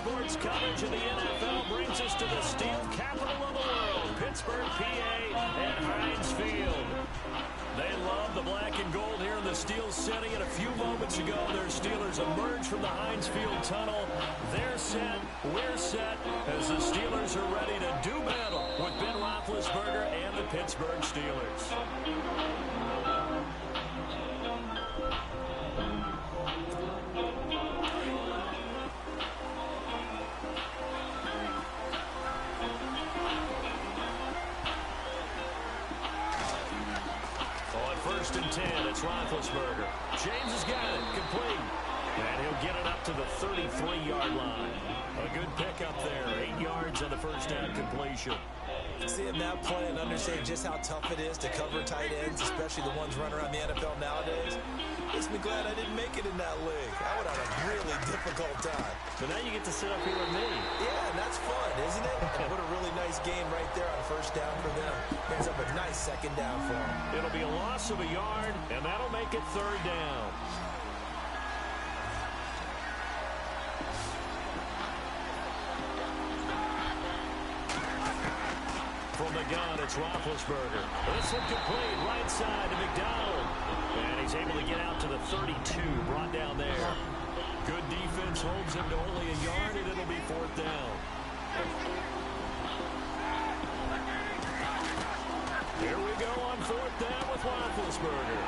sports coverage of the NFL brings us to the steel capital of the world, Pittsburgh, PA, at Heinz Field. They love the black and gold here in the steel city, and a few moments ago, their Steelers emerged from the Heinz Field tunnel. They're set, we're set, as the Steelers are ready to do battle with Ben Roethlisberger and the Pittsburgh Steelers. First and 10, it's Roethlisberger. James has got it, complete. And he'll get it up to the 33-yard line. A good pickup there, 8 yards on the first down completion. Seeing that play and understanding just how tough it is to cover tight ends, especially the ones running around the NFL nowadays, makes me glad I didn't make it in that league. I would have a really difficult time. But now you get to sit up here with me. Yeah, and that's fun, isn't it? And what a really nice game right there on first down for them. Ends up a nice second down for them. It'll be a loss of a yard, and that'll make it third down. From the gun, it's Roethlisberger. This one complete, right side to McDonald. And he's able to get out to the 32, brought down there. Good defense holds him to only a yard, and it'll be fourth down. Here we go on fourth down with Roethlisberger.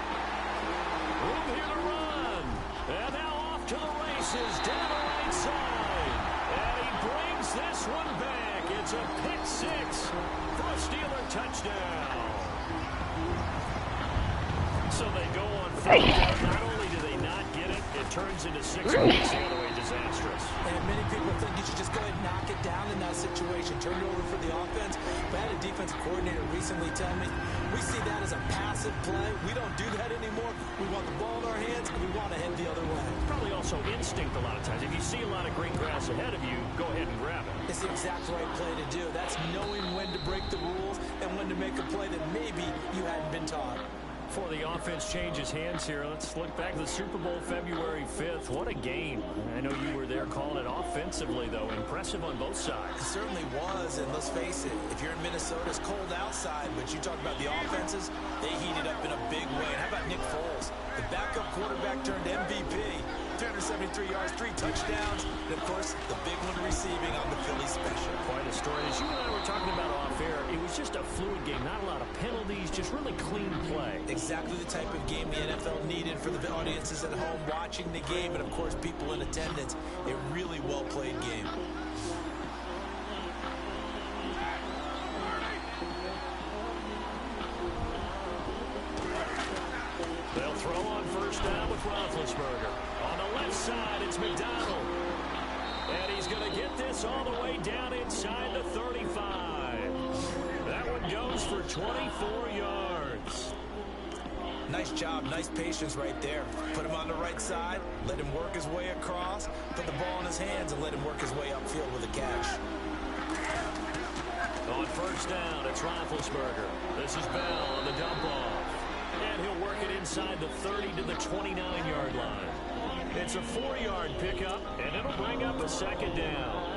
Room here to run. And now off to the races, down the right side. And he brings this one back. It's a pick six for a Steeler touchdown. So they go on fourth down. Not only do they not get it, it turns into 6 points the other way, disastrous. And many people think you should just go ahead and knock it down in that situation. Turn it over for the offense. But I had a defensive coordinator recently tell me, we see that as a passive play. We don't do that anymore. We want the ball in our hands, and we want to head the other way. Probably also instinct a lot of times. If you see a lot of green grass ahead of you, go ahead and grab it. It's the exact right play to do. That's knowing when to break the rules and when to make a play that maybe you hadn't been taught. Before the offense changes hands here, let's look back to the Super Bowl February 5th. What a game. I know you were there calling it offensively, though. Impressive on both sides. It certainly was, and let's face it, if you're in Minnesota, it's cold outside, but you talk about the offenses, they heated up in a big way. And how about Nick Foles? The backup quarterback turned MVP. 373 yards, 3 touchdowns, and of course, the big one receiving on the Philly special. Quite a story. As you and I were talking about off air, it was just a fluid game, not a lot of penalties, just really clean play. Exactly the type of game the NFL needed for the audiences at home watching the game, and of course, people in attendance. A really well-played game. They'll throw on first down with Roethlisberger. On the left side, it's McDonald. And he's going to get this all the way down inside the 35. That one goes for 24 yards. Nice job, nice patience right there. Put him on the right side, let him work his way across, put the ball in his hands, and let him work his way upfield with a catch. On first down, it's Roethlisberger. This is Bell on the dump off. And he'll work it inside the 30 to the 29-yard line. It's a 4-yard pickup, and it'll bring up a second down.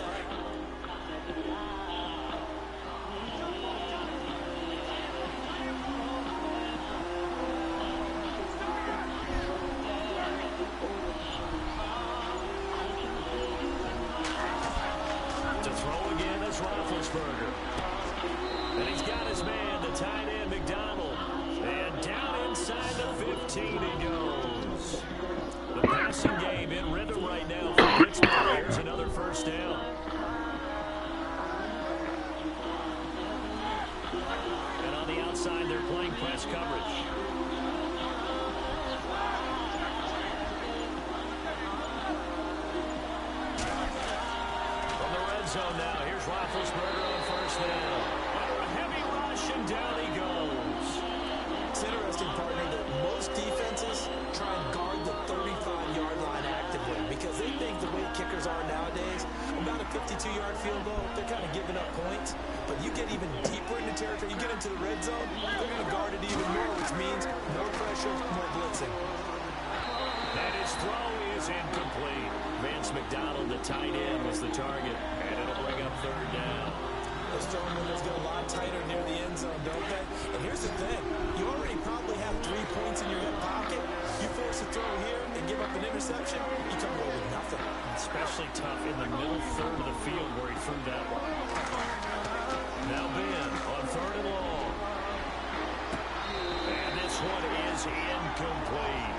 To throw again is Roethlisberger. And he's got his man, the tight end, McDonald. And down inside the 15 he goes. The passing game in rhythm right now for Pittsburgh. Here's another first down. And on the outside, they're playing press coverage. From the red zone now, here's Roethlisberger on first down. Under a heavy rush, and down he goes. It's interesting, partner, that most defenses try and guard the 35-yard line actively because they think the way kickers are nowadays, about a 52-yard field goal, they're kind of giving up points. But you get even deeper into territory, you get into the red zone, they're going to guard it even more, which means more pressure, more blitzing. And his throw is incomplete. Vance McDonald, the tight end, was the target, and it'll bring up third down. Those throwing windows get a lot tighter near the end zone, don't they? And here's the thing. You already probably have 3 points in your hip pocket. You force a throw here and give up an interception, you come away with nothing. Especially tough in the middle third of the field where he threw that one. Now Ben on third and long. And this one is incomplete.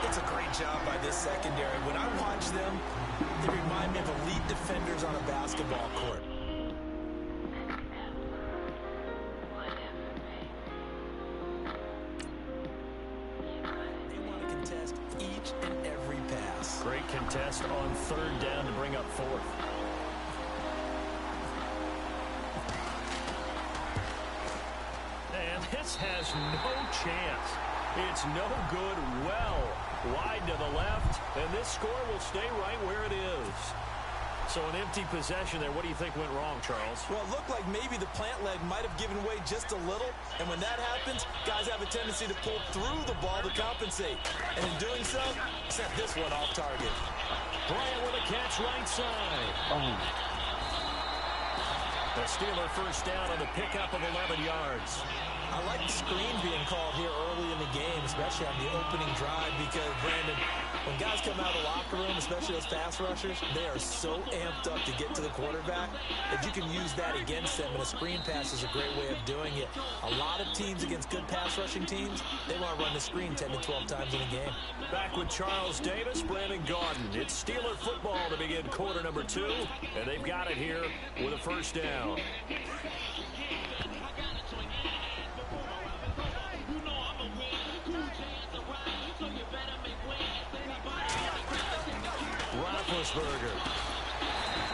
It's a great job by this secondary. When I watch them, they remind me of elite defenders on a basketball court. They want to contest each and every pass. Great contest on third down to bring up fourth. And this has no chance. It's no good, well wide to the left, and this score will stay right where it is. So an empty possession there. What do you think went wrong, Charles? Well, it looked like maybe the plant leg might have given way just a little, and when that happens, guys have a tendency to pull through the ball to compensate. And in doing so, sent this one off target. Bryant with a catch right side. The Steeler first down on the pickup of 11 yards. I like the screen being called here early in the game, especially on the opening drive, because, Brandon, when guys come out of the locker room, especially those pass rushers, they are so amped up to get to the quarterback that you can use that against them, and a screen pass is a great way of doing it. A lot of teams against good pass rushing teams, they want to run the screen 10 to 12 times in a game. Back with Charles Davis, Brandon Gaudin. It's Steeler football to begin quarter number 2, and they've got it here with a first down. Roethlisberger.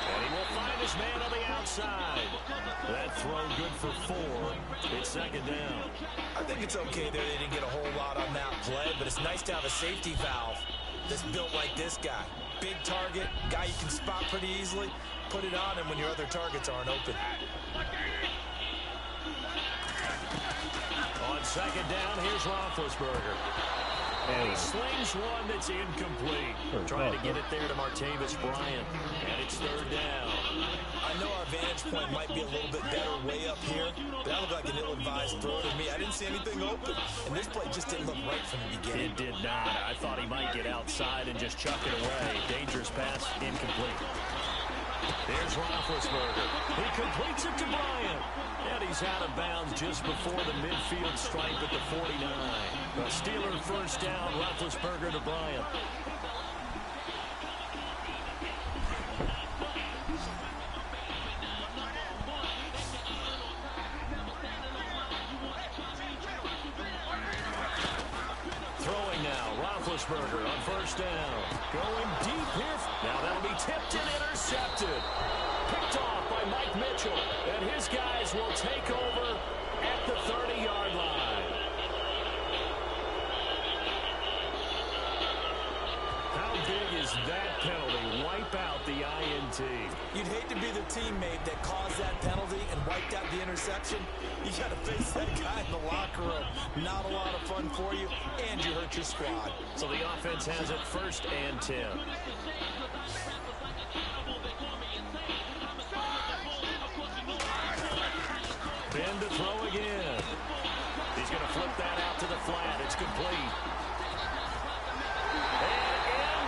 And he will find his man on the outside. That throw good for 4. It's second down. I think it's okay there. They didn't get a whole lot on that play, but it's nice to have a safety valve that's built like this guy. Big target, guy you can spot pretty easily. Put it on him when your other targets aren't open. On second down, here's Roethlisberger. And he slings one that's incomplete. Trying to get it there to Martavis Bryant. And it's third down. I know our vantage point might be a little bit better way up here, but that looked like an ill-advised throw to me. I didn't see anything open. And this play just didn't look right from the beginning. It did not. I thought he might get outside and just chuck it away. Dangerous pass, incomplete. There's Roethlisberger. He completes it to Bryant. And he's out of bounds just before the midfield stripe at the 49. The Steeler first down, Roethlisberger to Bryant. Throwing now, Roethlisberger on first down. Going deep here. Now that'll be tipped and intercepted. Picked off by Mike Mitchell. And his guys will take over at the 30-yard line. How big is that penalty? Wipe out the INT. You'd hate to be the teammate that caused that penalty and wiped out the interception. You got to face that guy in the locker room. Not a lot of fun for you, and you hurt your squad. So the offense has it first and 10. Ben to throw again. He's going to flip that out to the flat. It's complete. And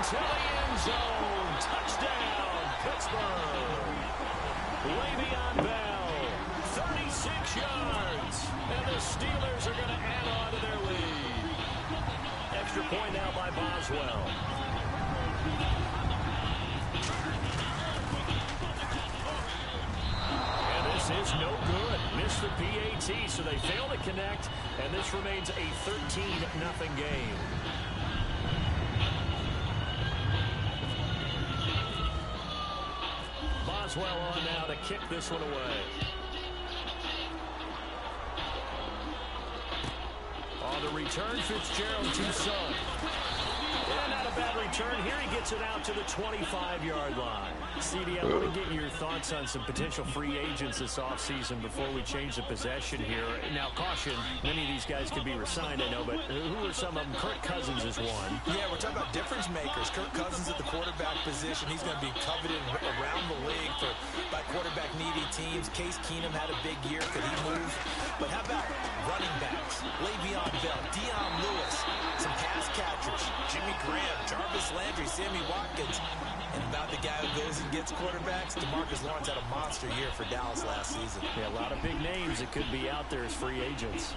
into the end zone. Touchdown, Pittsburgh. Le'Veon Bell, 36 yards. And the Steelers are going to add on to their lead. Extra point now by Boswell. Is no good. Missed the PAT, so they fail to connect, and this remains a 13-0 game. Boswell on now to kick this one away. On the return, Fitzgerald to Son. And not a bad return. return. Here he gets it out to the 25-yard line. CD, I want to get your thoughts on some potential free agents this offseason before we change the possession here. Now, caution, many of these guys could be resigned, I know, but who are some of them? Kirk Cousins is one. Yeah, we're talking about difference makers. Kirk Cousins at the quarterback position. He's going to be coveted around the league by quarterback-needy teams. Case Keenum had a big year. Could he move? But how about running backs? Le'Veon Bell, Dion Lewis, some pass catchers, Jimmy Graham, Jarvis Landry, Sammy Watkins. And about the guy who goes and gets quarterbacks, DeMarcus Lawrence had a monster year for Dallas last season. Yeah, a lot of big names that could be out there as free agents.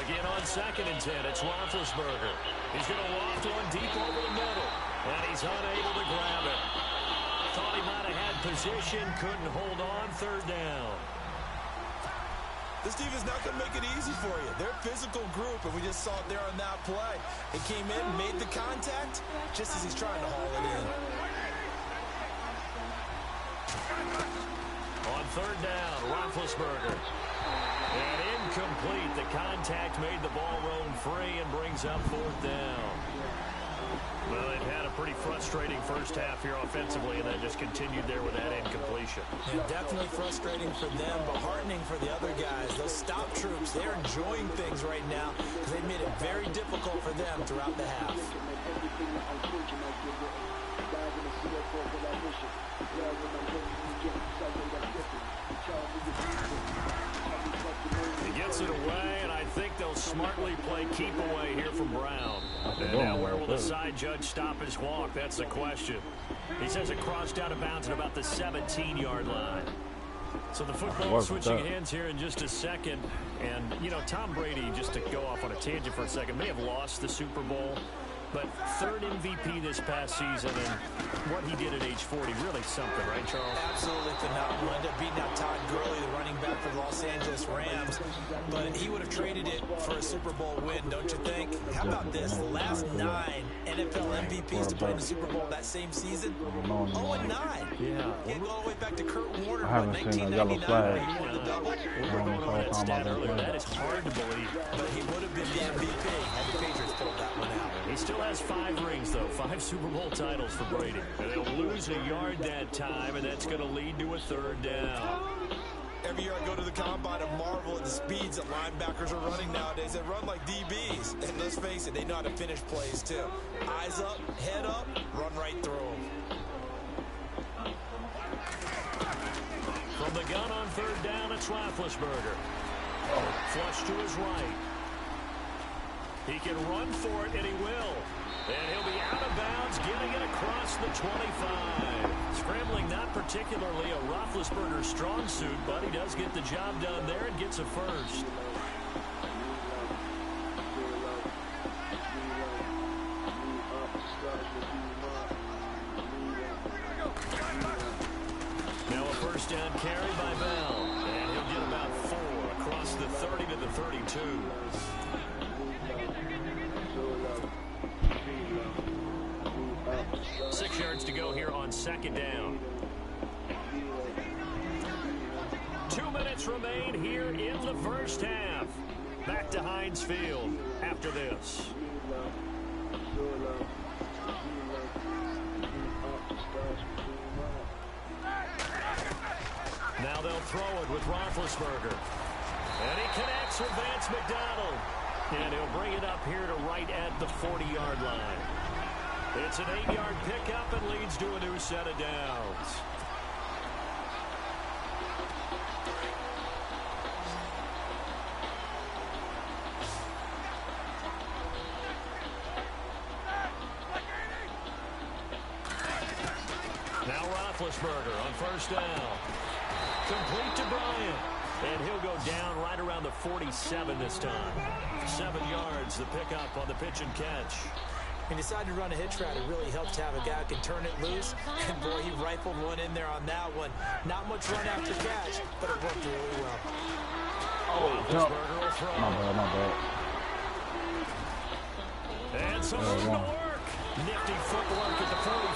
Again on 2nd and 10, it's Roethlisberger. He's going to loft one deep over the middle, and he's unable to grab it. Thought he might have had position, couldn't hold on, 3rd down. This defense is not going to make it easy for you. They're a physical group, and we just saw it there on that play. He came in, made the contact, just as he's trying to haul it in. On 3rd down, Roethlisberger. And incomplete. The contact made the ball roam free and brings up 4th down. Well, they've had a pretty frustrating first half here offensively, and that just continued there with that incompletion. Yeah, definitely frustrating for them, but heartening for the other guys. Those stop troops, they're enjoying things right now because they made it very difficult for them throughout the half. He gets it away, and I think they'll smartly play keep away here from Brown. And now where will the side judge stop his walk? That's the question. He says it crossed out of bounds at about the 17-yard line. So the football switching hands here in just a second. And, you know, Tom Brady, just to go off on a tangent for a second, may have lost the Super Bowl. But 3rd MVP this past season, and what he did at age 40, really something, right, Charles? Absolutely phenomenal. Ended up beating out Todd Gurley, the running back for the Los Angeles Rams. But he would have traded it for a Super Bowl win, don't you think? How about this? The last 9 NFL MVPs to play in the Super Bowl that same season, 0-9. Yeah. Can't go all the way back to Kurt Warner, I haven't seen a yellow flag. He won the double. We were going over that stat earlier. That is hard to believe. But he would have been the MVP had the Patriots pulled that one out. He still has 5 rings, though. 5 Super Bowl titles for Brady. And they'll lose a yard that time, and that's going to lead to a 3rd down. Every year I go to the combine and marvel at the speeds that linebackers are running nowadays. They run like DBs. And let's face it, they know how to finish plays, too. Eyes up, head up, run right through them. From the gun on 3rd down, it's Roethlisberger. Flush to his right. He can run for it, and he will. And he'll be out of bounds, getting it across the 25. Scrambling not particularly a Roethlisberger strong suit, but he does get the job done there and gets a first. Now a first down carry by Bell. And he'll get about 4 across the 30 to the 32. 6 yards to go here on 2nd down. 2 minutes remain here in the first half. Back to Heinz Field after this. Now they'll throw it with Roethlisberger. And he connects with Vance McDonald. And he'll bring it up here to right at the 40-yard line. It's an 8-yard pickup and leads to a new set of downs. Now Roethlisberger on first down. Complete to Bryant. And he'll go down right around the 47 this time. 7 yards, the pickup on the pitch and catch. He decided to run a hitch route. It really helps to have a guy who can turn it loose. And, boy, he rifled one in there on that one. Not much run after catch, but it worked really well. Oh, jump. My bad. And some room to work. Nifty footwork at the 40.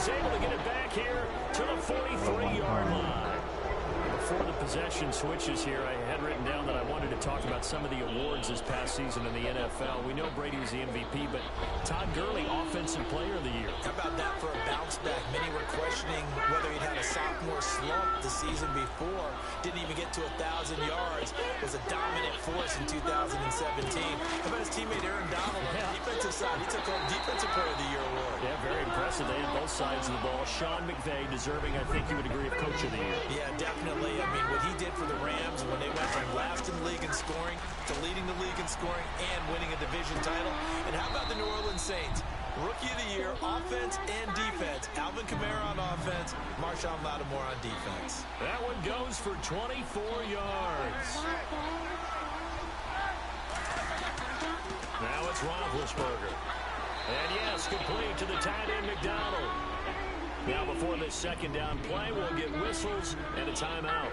able to get it back here to the 43-yard line. Before the possession switches here, I had written down that I wanted to talk about some of the awards this past season in the NFL. We know Brady was the MVP, but Todd Gurley, Offensive Player of the Year. How about that for a bounce back? Many were questioning whether he'd had a sophomore slump the season before. Didn't even get to 1,000 yards. Was a dominant force in 2017. How about his teammate Aaron Donald on the defensive side? He took home Defensive Player of the Year award. Yeah, very impressive. They had both sides of the ball. Sean McVay deserving, I think you would agree, of Coach of the Year. Yeah, definitely. I mean, what he did for the Rams when they went from last in the league in scoring to leading the league in scoring and winning a division title. And how about the New Orleans Saints? Rookie of the Year, offense and defense. Alvin Kamara on offense, Marshawn Lattimore on defense. That one goes for 24 yards. Now it's Roethlisberger. And yes, complete to the tight end McDonald. Now before this second down play, we'll get whistles and a timeout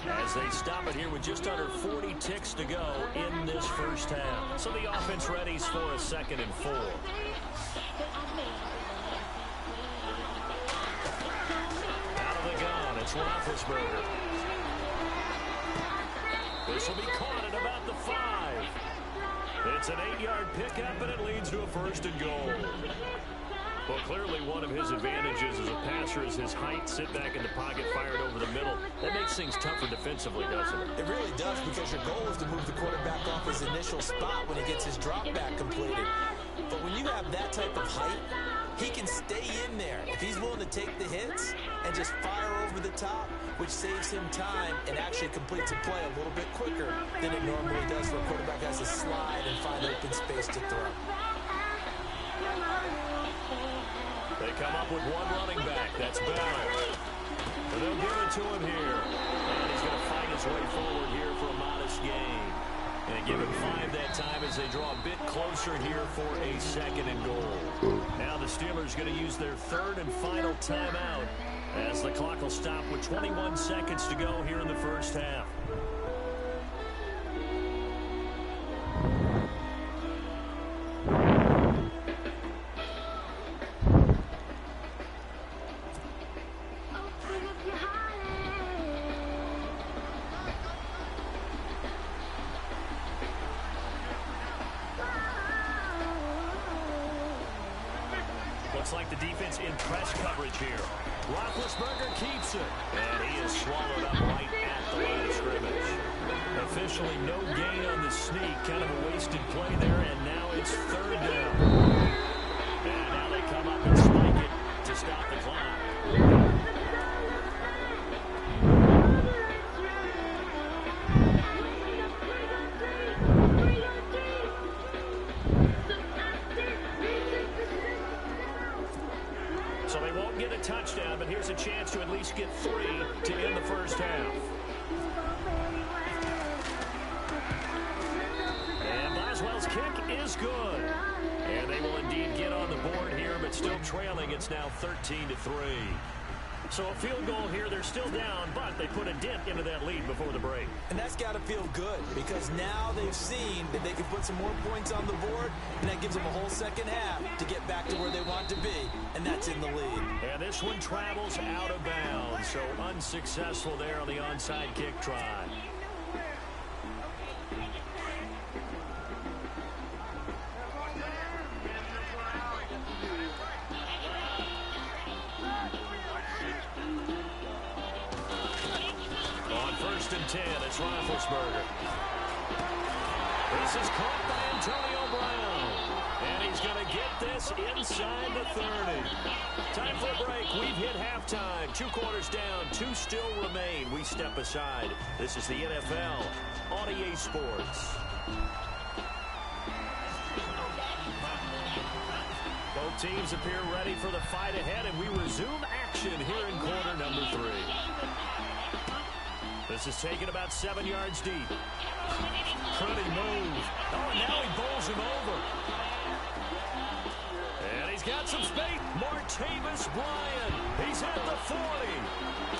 as they stop it here with just under 40 ticks to go in this first half. So the offense readies for a 2nd and 4. Out of the gun, it's Roethlisberger. This will be caught at about the 5. It's an 8-yard pickup, and it leads to a 1st and goal. Well, clearly one of his advantages as a passer is his height. Sit back in the pocket, fired over the middle. That makes things tougher defensively, doesn't it? It really does, because your goal is to move the quarterback off his initial spot when he gets his drop back completed. But when you have that type of height, he can stay in there if he's willing to take the hits and just fire over the top, which saves him time and actually completes a play a little bit quicker than it normally does for a quarterback who has to slide and find open space to throw. They come up with one running back. That's Bell. And they'll give it to him here. And he's going to fight his way forward here for a modest gain. And give him 5 that time as they draw a bit closer here for a 2nd and goal. Now the Steelers going to use their 3rd and final timeout as the clock will stop with 21 seconds to go here in the first half. Looks like the defense in press coverage here. Roethlisberger keeps it. And he is swallowed up right at the line of scrimmage. Officially no gain on the sneak. Kind of a wasted play there. And now it's 3rd down. And now they come up and spike it to stop the clock. So they won't get a touchdown, but here's a chance to at least get 3 to end the first half. And Boswell's kick is good. And they will indeed get on the board here, but still trailing. It's now 13-3. So a field goal here. They're still down, but they put a dent into that lead before the break. And that's got to feel good, because now they've seen that they can put some more points on the board, and that gives them a whole second half to get back to where they want to be, and that's in the lead. And this one travels out of bounds, so unsuccessful there on the onside kick try. And 10, it's Roethlisberger. This is caught by Antonio Brown. And he's going to get this inside the 30. Time for a break. We've hit halftime. 2 quarters down. 2 still remain. We step aside. This is the NFL on EA Sports. Both teams appear ready for the fight ahead, and we resume action here in quarter number 3. This is taken about 7 yards deep. Pretty move. Oh, and now he bowls him over. And he's got some space. Martavis Bryant. He's at the 40.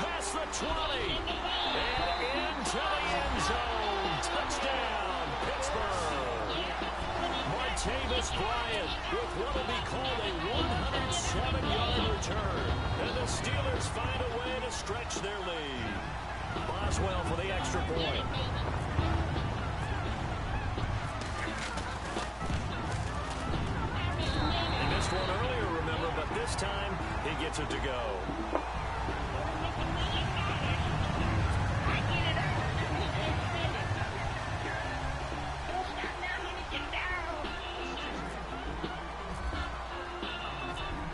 Past the 20. And into the end zone. Touchdown, Pittsburgh. Martavis Bryant with what will be called a 107-yard return. He gets it to go.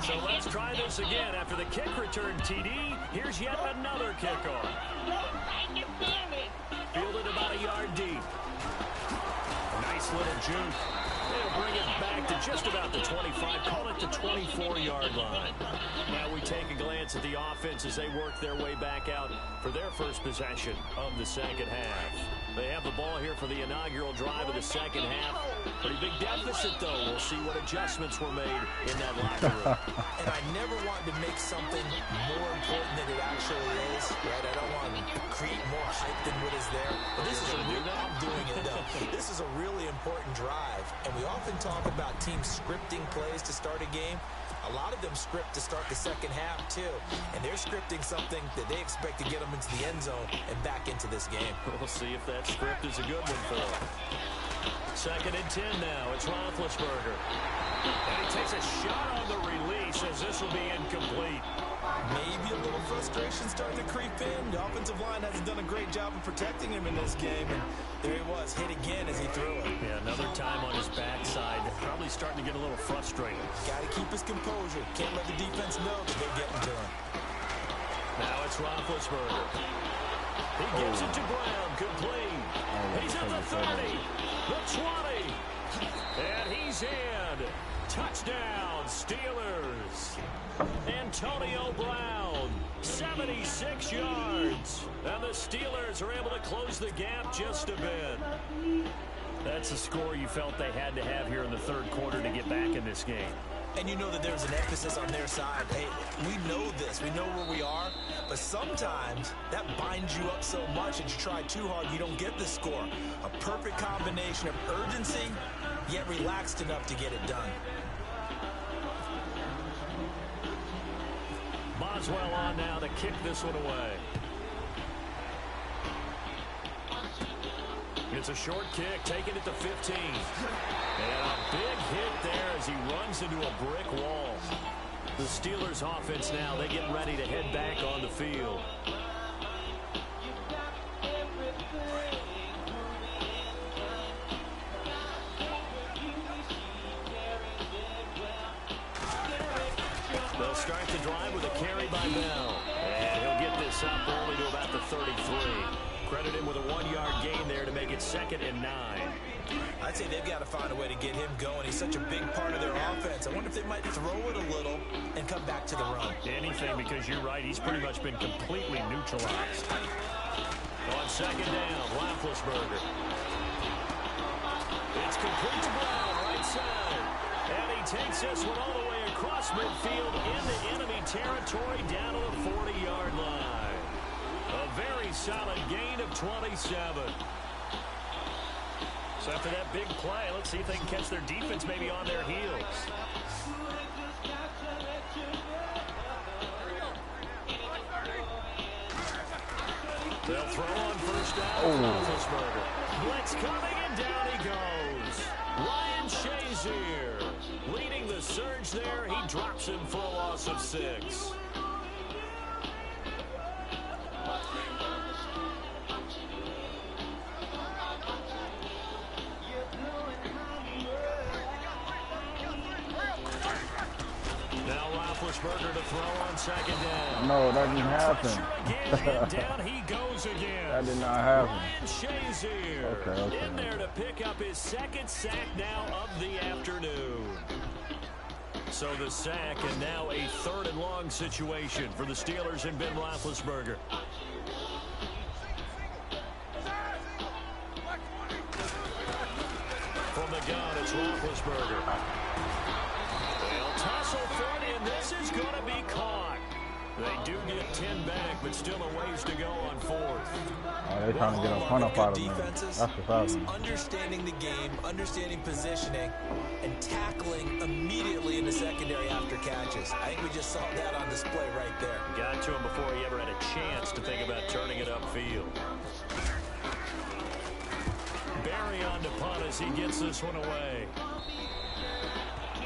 So let's try this again. After the kick return TD, here's yet another kickoff. Fielded about a yard deep. Nice little juke. They'll bring it back to just about the 25, call it the 24-yard line. Now we take a glance at the offense as they work their way back out for their first possession of the second half. They have the ball here for the inaugural drive of the second half. Pretty big deficit, though. We'll see what adjustments were made in that locker room. And I never want to make something more important than it actually is, right? I don't want to create more hype than what is there. But this is I'm doing it, though. This is a really important drive. And we often talk about teams scripting plays to start a game. A lot of them script to start the second half, too. And they're scripting something that they expect to get them into the end zone and back into this game. We'll see if that script is a good one for them. Second and 10 now. It's Roethlisberger. And he takes a shot on the release as this will be incomplete. Maybe a little frustration starting to creep in. The offensive line hasn't done a great job of protecting him in this game. And there he was, hit again as he threw it. Yeah, another time on his backside. Probably starting to get a little frustrated. Got to keep his composure. Can't let the defense know that they're getting to him. Now it's Roethlisberger. He gives it to Brown. Complete. He's at the 30. The 20. And he's in. Touchdown, Steelers. Antonio Brown, 76 yards. And the Steelers are able to close the gap just a bit. That's the score you felt they had to have here in the third quarter to get back in this game. And you know that there's an emphasis on their side. Hey, we know this. We know where we are. But sometimes that binds you up so much that you try too hard, you don't get the score. A perfect combination of urgency, yet relaxed enough to get it done. Boswell on now to kick this one away. It's a short kick, taking it to 15. And a big hit there as he runs into a brick wall. The Steelers offense now, they get ready to head back on the field. They'll start the drive with a carry by Bell. And he'll get this up only to about the 33. Credit him with a 1-yard gain there to make it 2nd and 9. I'd say they've got to find a way to get him going. He's such a big part of their offense. I wonder if they might throw it a little and come back to the run. Anything, because you're right. He's pretty much been completely neutralized. On 2nd down, Roethlisberger. It's complete to Brown, right side. And he takes this one all the way across midfield into enemy territory down to the 40-yard line. A very solid gain of 27. So after that big play, let's see if they can catch their defense maybe on their heels. They'll throw on first down. Roethlisberger. Blitz coming, and down he goes. Ryan Shazier leading the surge there. He drops him for a loss of 6. Roethlisberger to throw on 2nd down. No, that didn't happen. Down he goes again. That did not happen. Ryan Shazier okay. in there to pick up his 2nd sack now of the afternoon. So the sack, and now a 3rd and long situation for the Steelers and Ben Roethlisberger. From the gun, it's Roethlisberger. They'll tussle for it, and this is going to be caught. They do get 10 back, but still a ways to go on 4th. Oh, they're trying to get a punt up out of me. That's the problem. Understanding the game, understanding positioning, and tackling immediately in the secondary after catches. I think we just saw that on display right there. Got to him before he ever had a chance to think about turning it upfield. Barry on to punt as he gets this one away.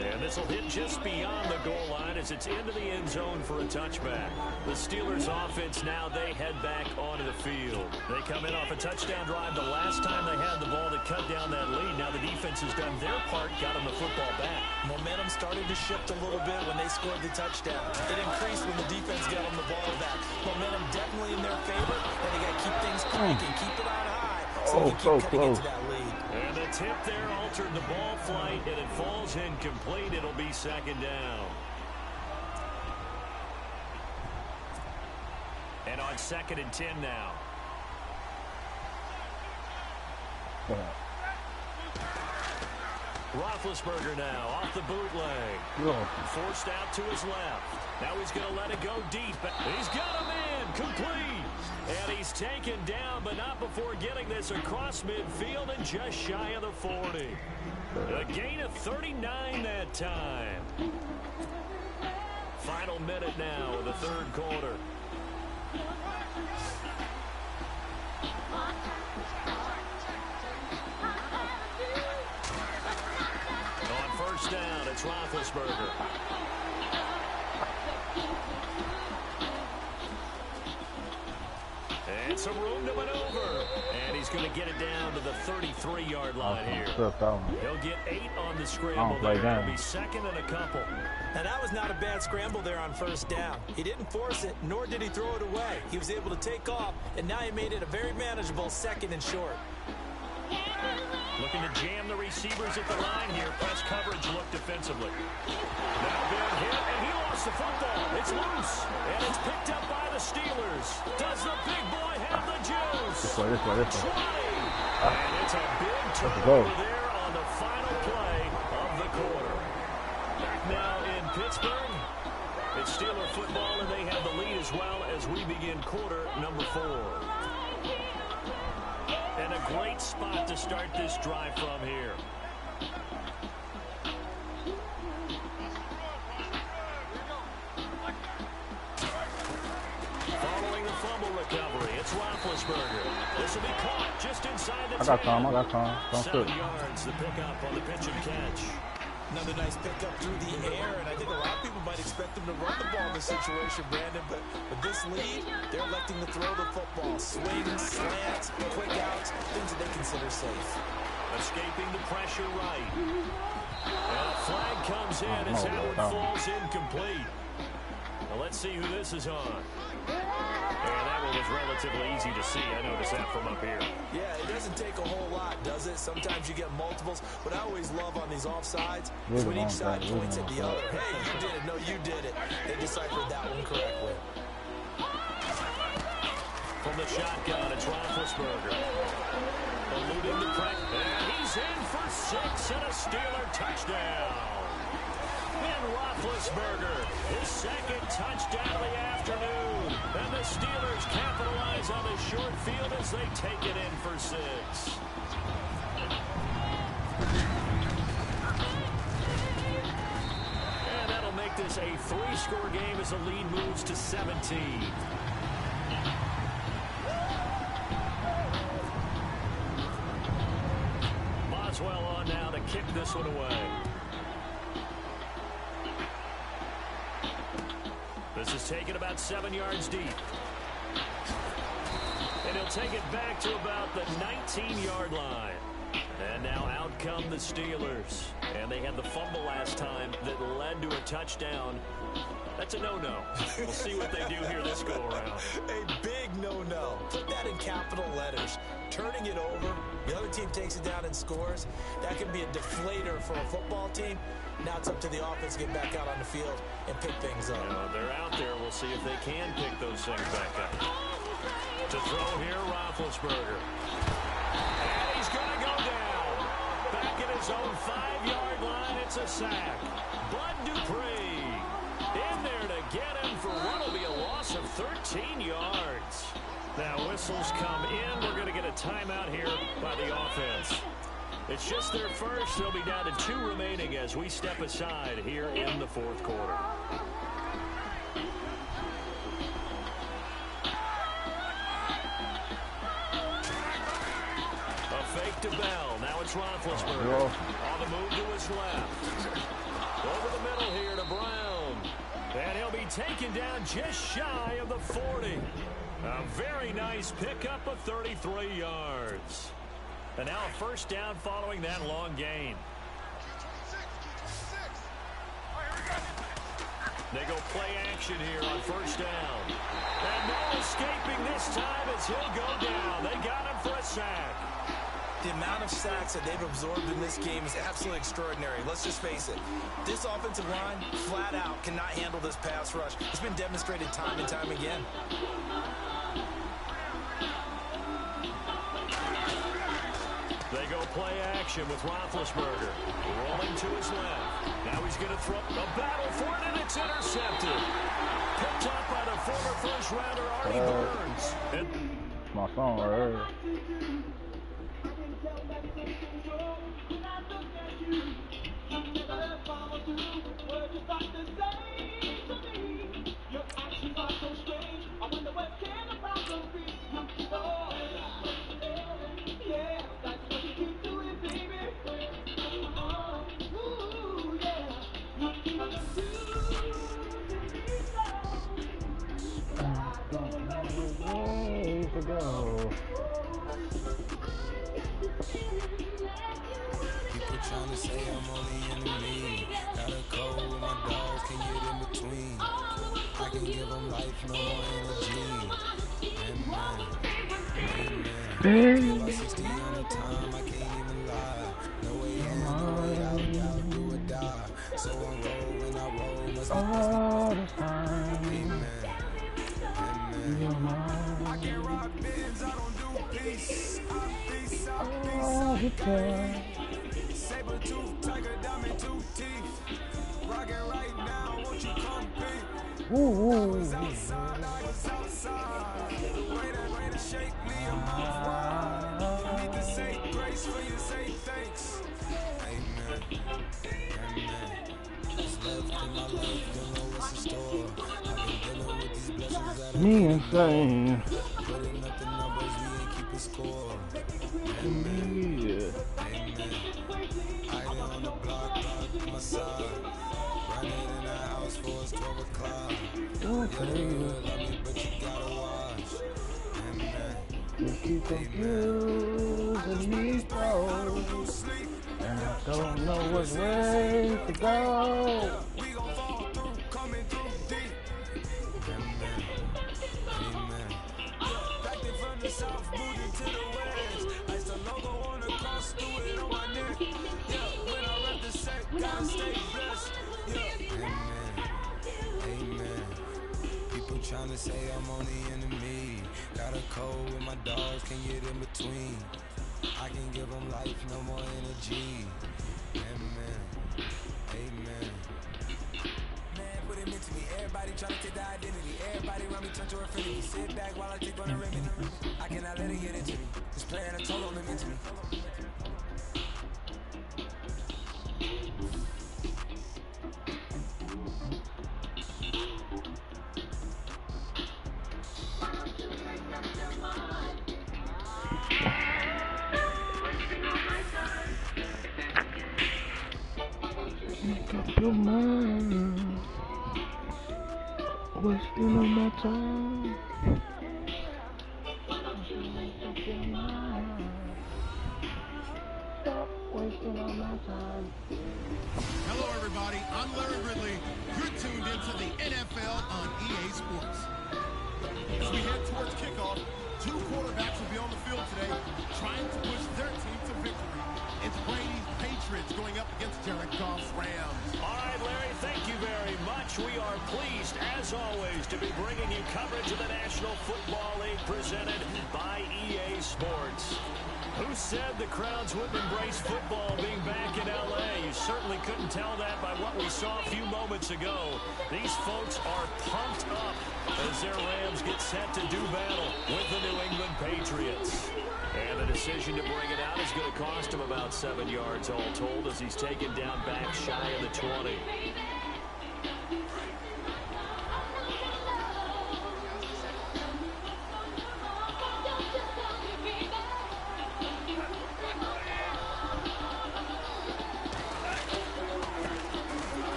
And this will hit just beyond the goal line as it's into the end zone for a touchback. The Steelers offense now, they head back onto the field. They come in off a touchdown drive the last time they had the ball to cut down that lead. Now the defense has done their part, got them the football back. Momentum started to shift a little bit when they scored the touchdown. It increased when the defense got them the ball back. Momentum definitely in their favor, and they got to keep things cranking, keep it on high, so they can keep cutting into that lead. And the tip there altered the ball flight, and it falls incomplete. It'll be second down. And on 2nd and 10 now. Roethlisberger now off the bootleg. Forced out to his left. Now he's going to let it go deep. He's got him in. Complete. And he's taken down, but not before getting this across midfield and just shy of the 40. A gain of 39 that time. Final minute now of the third quarter. On first down, it's Roethlisberger. And some room to maneuver. And he's going to get it down to the 33-yard line here. He'll get 8 on the scramble there. It'll be second and a couple. Now, that was not a bad scramble there on first down. He didn't force it, nor did he throw it away. He was able to take off, and now he made it a very manageable second and short. Looking to jam the receivers at the line here. Press coverage look defensively. Now big hit, and he lost the football. It's loose, and it's picked up by the Steelers. Does the big boy have the juice? 20. And it's a big turnover there on the final play of the quarter. Back now in Pittsburgh. It's Steeler football, and they have the lead as well as we begin quarter number 4. And a great spot to start this drive from here. Following the fumble recovery, it's Roethlisberger. This will be caught just inside the 10. I got time. 7 yards, the pickup on the pitch and catch. Another nice pickup through the air, and I think a lot of people might expect them to run the ball in this situation, Brandon, but with this lead, they're electing to throw the football. Swings, slants, quick outs, things that they consider safe. Escaping the pressure right. And a flag comes in as that one falls incomplete. Well, let's see who this is on. And that one was relatively easy to see. I noticed that from up here. Yeah, it doesn't take a whole lot, does it? Sometimes you get multiples. What I always love on these offsides is when each side points at the other. Hey, you did it. No, you did it. They deciphered that one correctly. From the shotgun, it's Roethlisberger. Eluding the pressure. And he's in for 6 and a Steeler touchdown. And Roethlisberger, his second touchdown of the afternoon. And the Steelers capitalize on the short field as they take it in for 6. And that'll make this a 3-score game as the lead moves to 17. Boswell on now to kick this one away. This is taken about 7 yards deep. And he'll take it back to about the 19-yard line. And now out come the Steelers. And they had the fumble last time that led to a touchdown. That's a no-no. We'll see what they do here this go-around. A big no-no. Put that in capital letters. Turning it over, the other team takes it down and scores. That can be a deflator for a football team. Now it's up to the offense to get back out on the field and pick things up. They're out there. We'll see if they can pick those things back up. To throw here, Roethlisberger. And he's going to go down. Back at his own 5-yard line, it's a sack. Bud Dupree in there to get him for what will be a loss of 13 yards. Now whistles come in. We're going to get a timeout here by the offense. It's just their first. They'll be down to 2 remaining as we step aside here in the 4th quarter. A fake to Bell. Now it's Roethlisberger. On the move to his left. Over the middle here to Brown. And he'll be taken down just shy of the 40. A very nice pickup of 33 yards. And now a first down following that long gain. They go play action here on first down. And no escaping this time as he'll go down. They got him for a sack. The amount of sacks that they've absorbed in this game is absolutely extraordinary. Let's just face it. This offensive line, flat out, cannot handle this pass rush. It's been demonstrated time and time again. They go play action with Roethlisberger. Rolling to his left. Now he's going to throw a battle for it, and it's intercepted. Picked up by the former first-rounder Artie Burns. My phone right here. People trying to say I'm only in the league. Got a cold with my dogs, can get in between. I can give them life, no more energy. Amen. Amen. 60 on the time, I can't even lie. No way in, no way out, gotta do or die. So I roll when I roll, must be all the time. Amen. I can rock bins, I don't do peace. All the time. Saber tooth, tiger, diamond tooth teeth. Rockin' right now, won't you come peep? I was outside. The way to shake me, I'm off wild. You need to say grace when you say thanks. Amen. Amen. What's left in my life, don't know what's in store. I've been dealing with these blessings that Me insane. putting up the numbers, we ain't keeping score. Amen. Yeah. Amen. I on the block my side. Running in the house for it's 12 o'clock. Okay. You love me, but you gotta watch. Amen. You keep confusing me, bro. And I don't know which way to go. We gon' fall through, coming through deep. Amen. Amen. Back in from the south, moving to the west. Ice the logo on the cross, do it on my neck. Yeah, when I rep the set, gotta stay blessed. Yeah. Amen. Amen. People tryna say I'm only enemy. Got a cold with my dogs, can get in between. I can give them life, no more energy. Amen. Amen. Man, put it into me. Everybody tryna take the identity. Everybody around me turn to infinity. Sit back while I take on the remedy. I cannot let it get into me. It's playing a total limit to me. Make up your mind. Wasting all my time. Make up your mind. Stop wasting all my time. Hello, everybody. I'm Larry Ridley. You're tuned into the NFL on EA Sports. As we head towards kickoff, two quarterbacks will be on the field today trying to push their team to victory. It's Brady's Patriots going up against Jared Goff's Rams. All right, Larry, thank you very much. We are pleased, as always, to be bringing you coverage of the National Football League presented by EA Sports. Who said the crowds wouldn't embrace football being back in L.A.? You certainly couldn't tell that by what we saw a few moments ago. These folks are pumped up as their Rams get set to do battle with the New England Patriots. And the decision to bring it out is going to cost him about 7 yards all told as he's taken down back shy of the 20.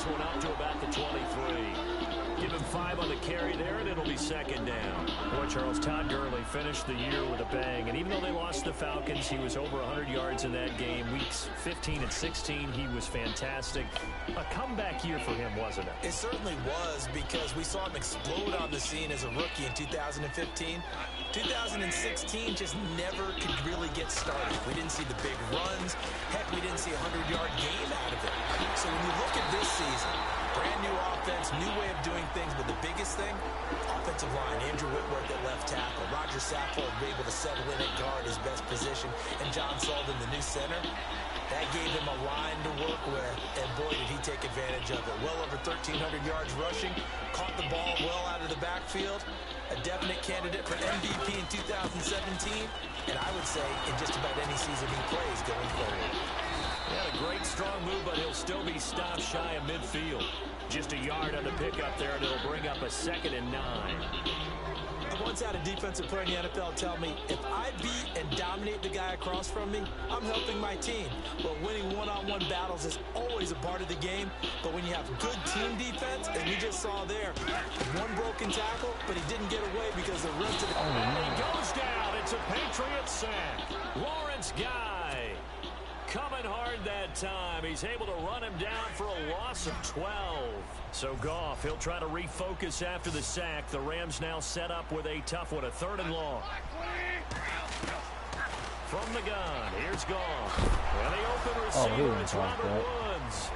one up to about the 23. Give him 5 on the carry there, and it'll be second down. Boy, Charles, Todd Gurley finished the year with a bang. And even though they lost the Falcons, he was over 100 yards in that game. Weeks 15 and 16, he was fantastic. A comeback year for him, wasn't it? It certainly was, because we saw him explode on the scene as a rookie in 2015. 2016 just never could really get started. We didn't see the big runs. Heck, we didn't see a 100-yard game out of it. So when you look at this season, brand new offense, new way of doing things, but the biggest thing, offensive line. Andrew Whitworth at left tackle. Roger Saffold able to settle in at guard, his best position, and John Sullivan, the new center. That gave him a line to work with, and boy, did he take advantage of it. Well over 1,300 yards rushing, caught the ball well out of the backfield, a definite candidate for MVP in 2017, and I would say in just about any season he plays going forward. He had a great strong move, but he'll still be stopped shy of midfield. Just a yard on the pickup there, and it'll bring up a 2nd and 9. I once had a defensive player in the NFL tell me, if I beat and dominate the guy across from me, I'm helping my team. Well, winning one-on-one battles is always a part of the game, but when you have good team defense, as we just saw there, one broken tackle, but he didn't get away because the rest of the... He goes down. It's a Patriot sack. Lawrence Guy coming hard that time. He's able to run him down for a loss of 12. So Goff, he'll try to refocus after the sack. The Rams now set up with a tough one, a 3rd and long. From the gun, here's Goff. And the open receiver, it's Robert Woods.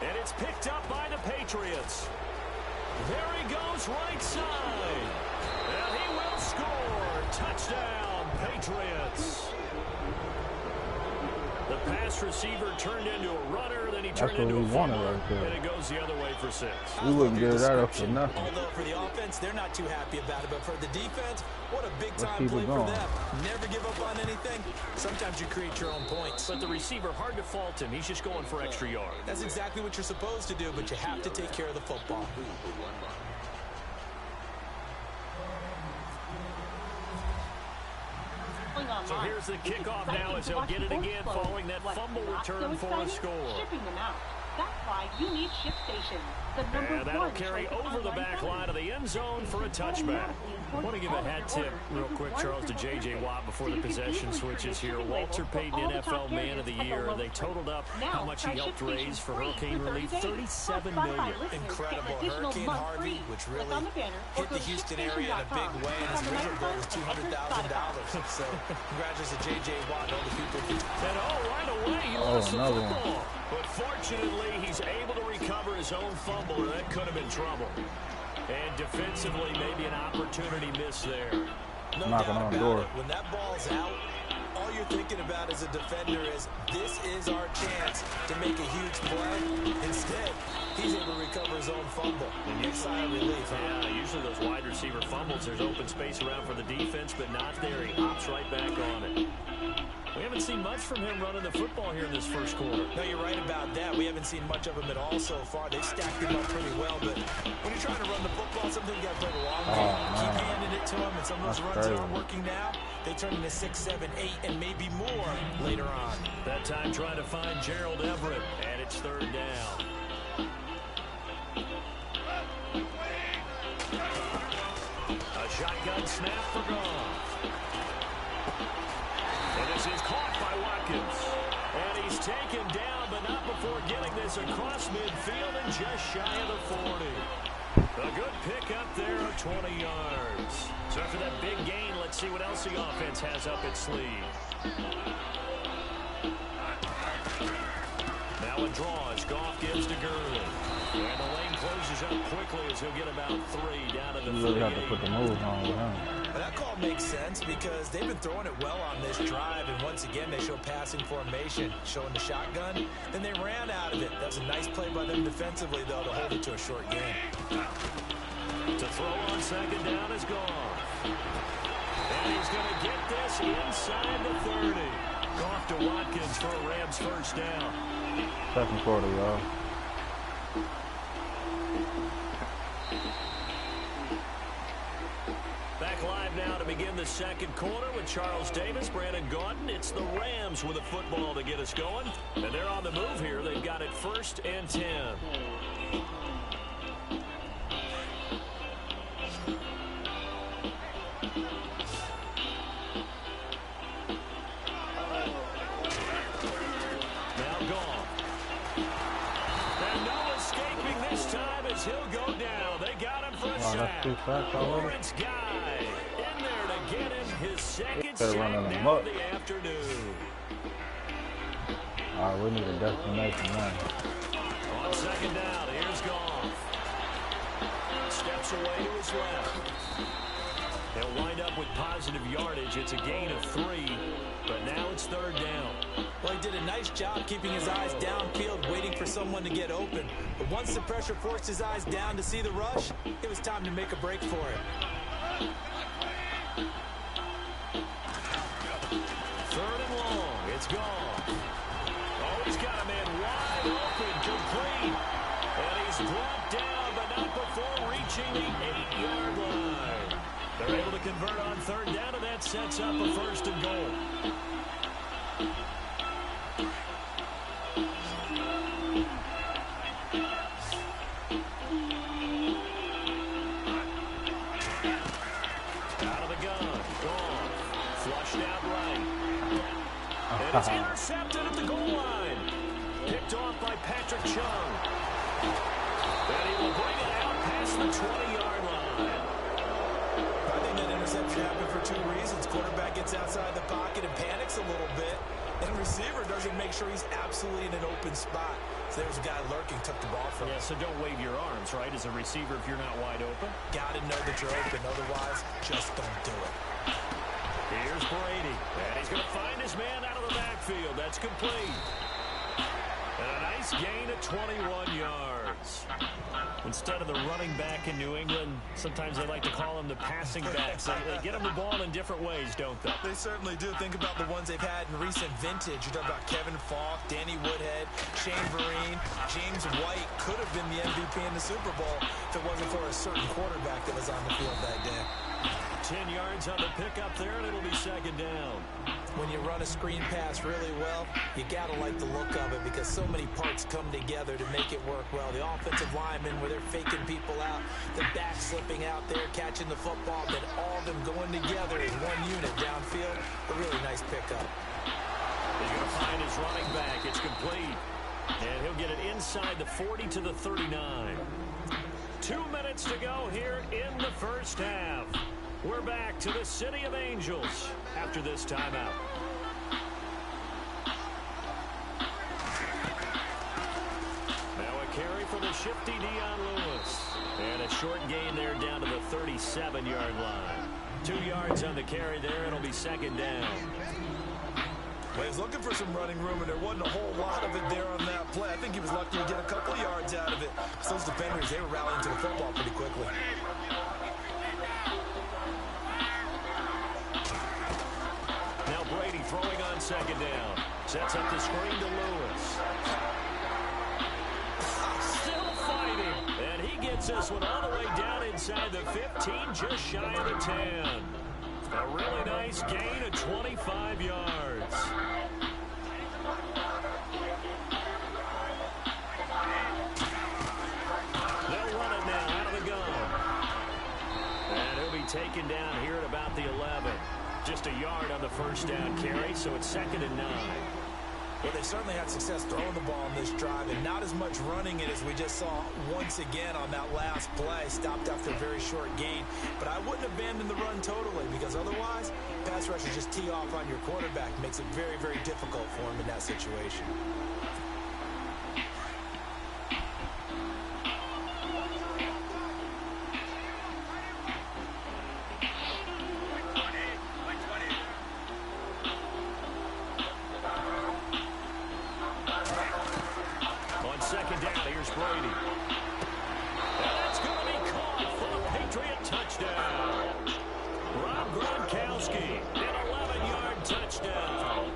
And it's picked up by the Patriots. There he goes, right side. And he will score. Touchdown, Patriots. The pass receiver turned into a runner, then he turned into a fumbler, and it goes the other way for 6. We wouldn't give that up for nothing. Although for the offense, they're not too happy about it, but for the defense, what a big-time play for them. Never give up on anything. Sometimes you create your own points. But the receiver, hard to fault him. He's just going for extra yards. That's exactly what you're supposed to do, but you have to take care of the football. So here's the kickoff now as he'll get it again following that fumble return for a score. Shipping them out. That's why you need ShipStation. And that'll carry over the back line of the end zone for a touchback. I want to give a hat tip real quick, Charles, to J.J. Watt before the possession switches here. Walter Payton, NFL Man of the Year. They totaled up how much he helped raise for hurricane relief, $37 million. Incredible. Hurricane Harvey, which really hit the Houston area in a big way, and his original goal was $200,000. So congratulations to J.J. Watt and all the people. And right away, he lost the football. But fortunately, he's able to recover his own fumble, or that could have been trouble. And defensively, maybe an opportunity missed there. No doubt about it. When that ball's out, all you're thinking about as a defender is, this is our chance to make a huge play. Instead, he's able to recover his own fumble. Big sigh of relief. Yeah, usually those wide receiver fumbles, there's open space around for the defense, but not there. He hops right back on it. We haven't seen much from him running the football here in this first quarter. No, you're right about that. We haven't seen much of him at all so far. They've stacked him up pretty well, but when you're trying to run the football, sometimes you got to play the long game. Keep handing it to him, and some of those runs that aren't working now, they turn into 6, 7, 8, and maybe more later on. That time trying to find Gerald Everett, and it's 3rd down. A shotgun snap for Goff. And this is caught by Watkins. And he's taken down, but not before getting this across midfield and just shy of the 40. A good pick up there of 20 yards. So after that big gain, let's see what else the offense has up its sleeve. Now a draw as Goff gives to Gurley. And the lane closes up quickly as he'll get about 3 down to the 38. You really have to put the moves on with him. That call makes sense because they've been throwing it well on this drive, and once again they show passing formation, showing the shotgun. Then they ran out of it. That was a nice play by them defensively, though, to hold it to a short game. To throw on 2nd down is Goff. And he's going to get this inside the 30. Goff to Watkins for a Rams 1st down. 2nd quarter, y'all. Back live now to begin the 2nd quarter with Charles Davis, Brandon Gaudin. It's the Rams with the football to get us going. And they're on the move here. They've got it 1st and 10. he'll go down. They got him for a Wow, that's sack. 2 sacks already. Lawrence Guy in there to get him his second They're sack running them now up. of the afternoon. All right, we need a destination now. On second down, here's Goff. Steps away to his left. They'll wind up with positive yardage. It's a gain of 3, but now it's third down. Well, he did a nice job keeping his eyes downfield, waiting for someone to get open. But once the pressure forced his eyes down to see the rush, it was time to make a break for it. Third and long. It's gone. Oh, he's got a man wide open, complete. And he's brought down, but not before reaching the 8-yard line. They're able to convert on third down, and that sets up a first and goal. Out of the gun. Gone. Flushed out right. And it's intercepted at the goal line. Picked off by Patrick Chung. And he will bring it out past the 20-yard line. I think that interception happened for 2 reasons. Quarterback gets outside the pocket and panics a little bit, and receiver doesn't make sure he's absolutely in an open spot. So there's a guy lurking, took the ball from him. Yeah, so don't wave your arms, right, as a receiver if you're not wide open. Got to know that you're open. Otherwise, just don't do it. Here's Brady. And he's going to find his man out of the backfield. That's complete. And a nice gain of 21 yards. Instead of the running back in New England, sometimes they like to call them the passing backs. They get them the ball in different ways, don't they? They certainly do. Think about the ones they've had in recent vintage. You're talking about Kevin Falk, Danny Woodhead, Shane Vereen, James White could have been the MVP in the Super Bowl if it wasn't for a certain quarterback that was on the field that day. 10 yards on the pickup there, and it'll be second down. When you run a screen pass really well, you got to like the look of it because so many parts come together to make it work well. The offensive linemen, where they're faking people out, the back slipping out there, catching the football, then all of them going together in one unit downfield. A really nice pickup. He's going to find his running back. It's complete. And he'll get it inside the 40 to the 39. 2 minutes to go here in the first half. We're back to the City of Angels after this timeout. Now a carry for the shifty Dion Lewis. And a short gain there down to the 37-yard line. 2 yards on the carry there. It'll be second down. Well, he was looking for some running room, and there wasn't a whole lot of it there on that play. I think he was lucky to get a couple of yards out of it. So those defenders, they were rallying to the football pretty quickly. Now Brady throwing on second down. Sets up the screen to Lewis. Still fighting. And he gets this one all the way down inside the 15, just shy of the 10. A really nice gain of 25 yards. They'll run it now out of the gun. And he'll be taken down here at about the 11. Just a yard on the first down carry, so it's second and 9. Well, they certainly had success throwing the ball on this drive, and not as much running it as we just saw once again on that last play. Stopped after a very short gain. But I wouldn't abandon the run totally, because otherwise, pass rushers just tee off on your quarterback. Makes it very, very difficult for him in that situation. Second down, here's Brady. And that's going to be caught for a Patriot touchdown. Rob Gronkowski, an 11-yard touchdown.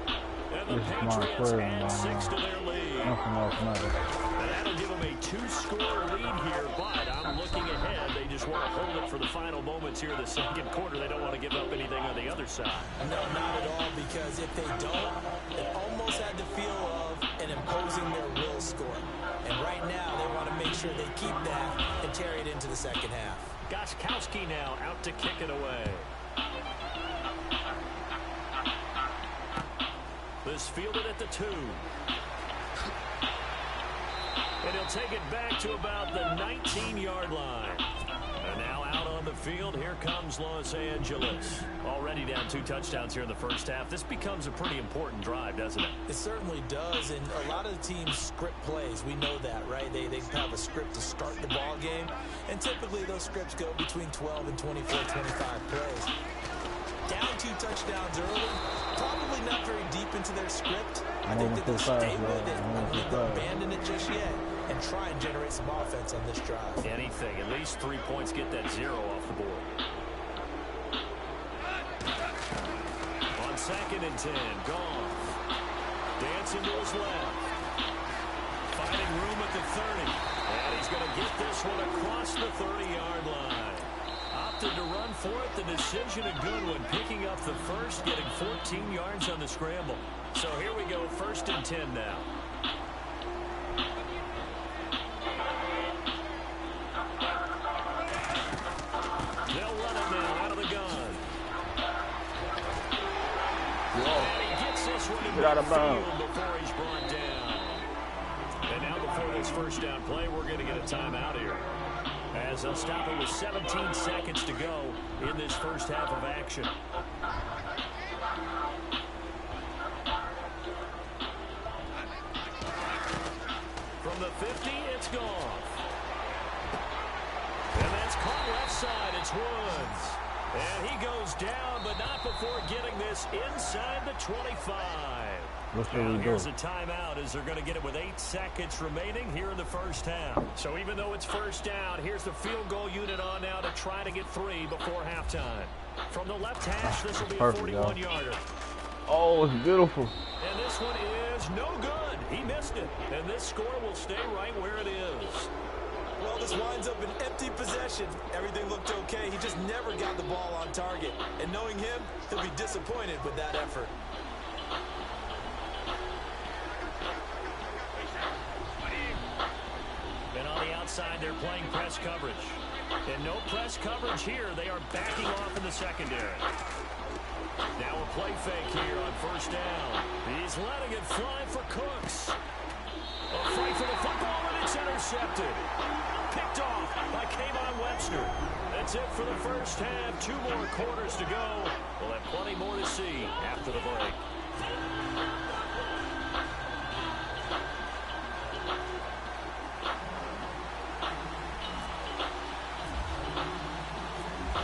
And the Patriots add 6 to their lead. And that'll give them a 2-score lead here, but I'm looking ahead. They just want to hold it for the final moments here of the second quarter. They don't want to give up anything on the other side. No, not at all, because if they don't, it almost had the feel of an imposing their will score. And right now, they want to make sure they keep that and carry it into the second half. Gronkowski now out to kick it away. This fielded at the 2. And he'll take it back to about the 19-yard line. And now out on the field, here comes Los Angeles. Already down 2 touchdowns here in the first half. This becomes a pretty important drive, doesn't it? It certainly does, and a lot of the teams script plays. We know that, right? They have a script to start the ball game, and typically those scripts go between 12 and 24, 25 plays. Down 2 touchdowns early, probably not very deep into their script. I think that they'll stay with it. I don't think they'll abandon it just yet and try and generate some offense on this drive. Anything, at least 3 points, get that 0 off the board. On 2nd and 10, Goff. Dancing to his left. Finding room at the 30. And he's going to get this one across the 30-yard line. Opted to run for it. The decision a good one. Picking up the first, getting 14 yards on the scramble. So here we go, 1st and 10 now. They'll run it now out of the gun. And he gets this one in the field before he's brought down. And now before this first down play, we're going to get a timeout here. As they'll stop it with 17 seconds to go in this first half of action. From the 50, it's Goff. And that's caught left side. It's Woods. And he goes down, but not before getting this inside the 25. Now here's a timeout as they're going to get it with 8 seconds remaining here in the first half. So even though it's first down, here's the field goal unit on now to try to get 3 before halftime. From the left hash, this will be a 41-yarder. Oh, it's beautiful. And this one is no good. He missed it. And this score will stay right where it is. Well, this winds up an empty possession. Everything looked okay. He just never got the ball on target. And knowing him, he'll be disappointed with that effort. And on the outside, they're playing press coverage. And no press coverage here. They are backing off in the secondary. Now a play fake here on first down. He's letting it fly for Cooks. A fight for the football, and it's intercepted. Picked off by Kayvon Webster. That's it for the first half. 2 more quarters to go. We'll have plenty more to see after the break.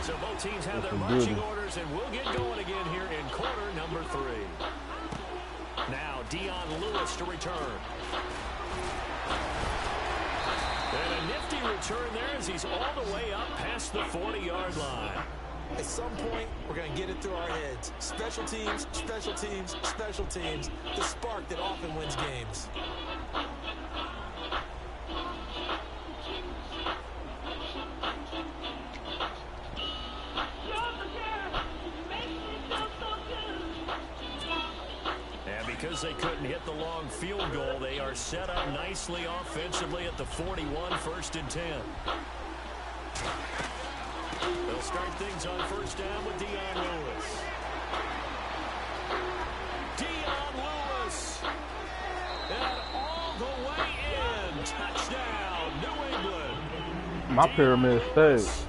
So both teams have their marching orders, and we'll get going again here in quarter number 3. Now Dion Lewis to return. And a nifty return there as he's all the way up past the 40-yard line. At some point, we're going to get it through our heads. Special teams, special teams, special teams. The spark that often wins games. Because they couldn't hit the long field goal, they are set up nicely offensively at the 41, 1st and 10. They'll start things on first down with Dion Lewis. Dion Lewis. And all the way in. Touchdown, New England. My pyramid stays.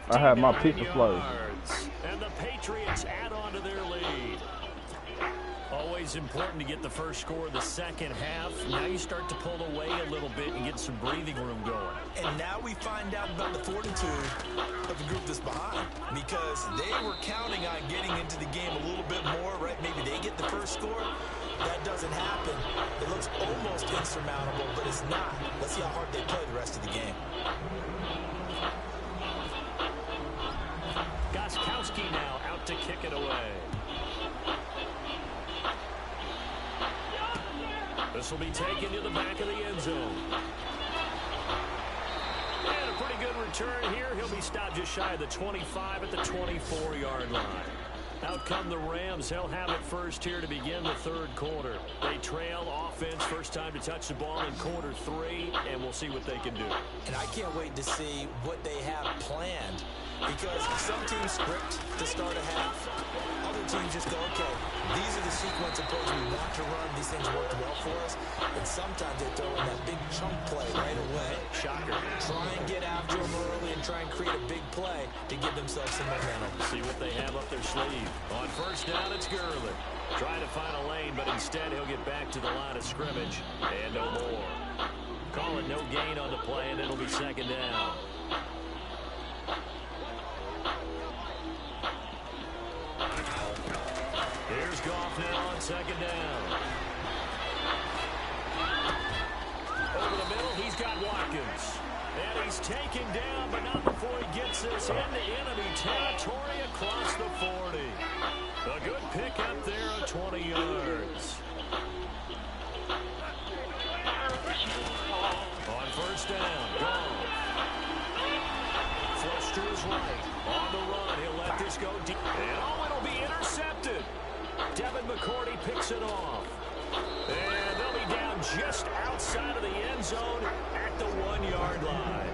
I had my pizza slice. And the Patriots add on to their lead. Always important to get the first score of the second half. Now you start to pull away a little bit and get some breathing room going. And now we find out about the fortitude of the group that's behind, because they were counting on getting into the game a little bit more, right? Maybe they get the first score. That doesn't happen. It looks almost insurmountable, but it's not. Let's see how hard they play the rest of the game. Gostkowski now out to kick it away. This will be taken to the back of the end zone. And a pretty good return here. He'll be stopped just shy of the 25 at the 24-yard line. Out come the Rams. They'll have it first here to begin the third quarter. They trail offense, first time to touch the ball in quarter 3, and we'll see what they can do. And I can't wait to see what they have planned, because some teams script to start a half. Other teams just go, okay, these are the sequence of plays we want to run. These things worked well for us. And sometimes they throw in that big chunk play right away. Shocker. Try and get after them early and try and create a big play to give themselves some momentum. See what they have up their sleeve. On first down, it's Gurley. Trying to find a lane, but instead he'll get back to the line of scrimmage. And no more. Call it no gain on the play, and it'll be second down. Here's Goff now on second down. Over the middle, he's got Watkins. And he's taken down, but not before he gets this into enemy territory across the 40. A good pick up there of 20 yards. On first down, Goff. Flush to his right. On the run, he'll let this go deep. And it'll be intercepted. Devin McCourty picks it off. And they'll be down just outside of the end zone at the 1-yard line.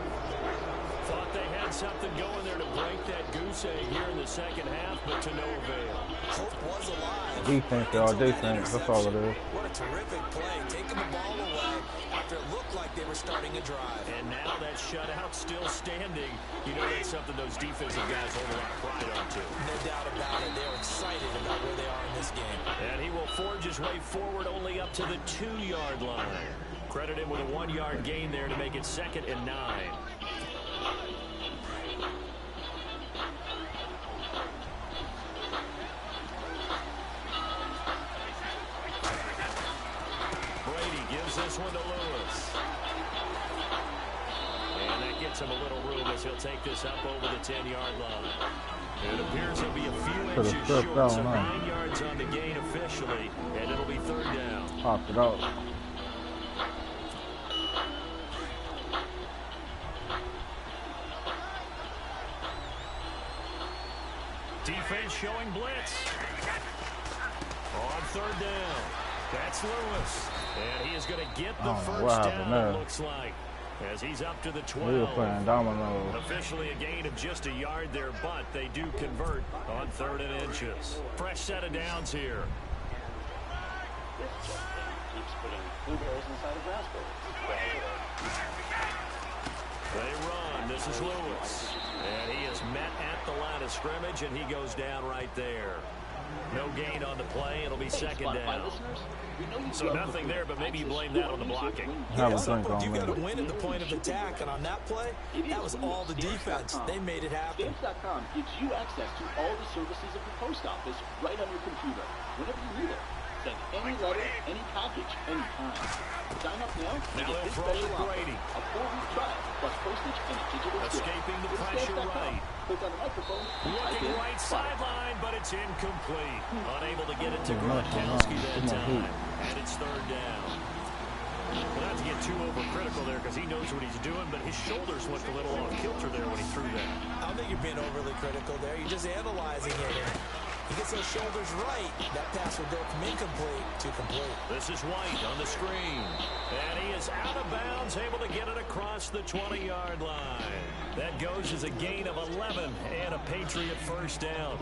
Thought they had something going there to break that goose egg here in the second half, but to no avail. Hope was alive. Defense, y'all. Defense. That's all it is. What a terrific play. Taking the ball away after it looked like they were starting a drive. And now that shutout still standing. You know that's something those defensive guys hold a lot of pride onto. No doubt about it. They're excited about where they are in this game. And he will forge his way forward only up to the 2-yard line. Credit him with a 1-yard gain there to make it 2nd and 9. Brady gives this one to Lewis. And that gets him a little room as he'll take this up over the 10-yard line. It appears he'll be a few inches short, so 9 yards on the gain officially, and it'll be 3rd down. Popped it out. Defense showing blitz. On 3rd down. That's Lewis. And he is going to get the first down, it looks like, as he's up to the 12. We were playing dominoes. Officially a gain of just a yard there, but they do convert on 3rd and inches. Fresh set of downs here. This keeps putting blueberries inside of raspberries. They run. This is Lewis. And he is met at the line of scrimmage, and he goes down right there. No gain on the play. It'll be 2nd down. So nothing there, but maybe you blame that on the blocking. Have a Yeah, drink on you got to me. win at the point of attack, and on that play, that was all the defense. They made it happen. Stamps.com gives you access to all the services of the post office right on your computer, whenever you need it. Send any letter, any package, anytime. Sign up now and Now get they'll this throw special with offer. Brady. A 4-week trial, plus postage and a digital gift. Escaping the With pressure Stamps.com. right. Click on the microphone. Looking right sideline, but it's incomplete. Unable to get it to Gronkowski that time. And it's 3rd down. Well, not to get too overcritical there because he knows what he's doing, but his shoulders looked a little off kilter there when he threw that. I don't think you're being overly critical there. You're just analyzing it. He gets those shoulders right. That pass will go from incomplete to complete. This is White on the screen. And he is out of bounds, able to get it across the 20-yard line. That goes as a gain of 11 and a Patriot first down.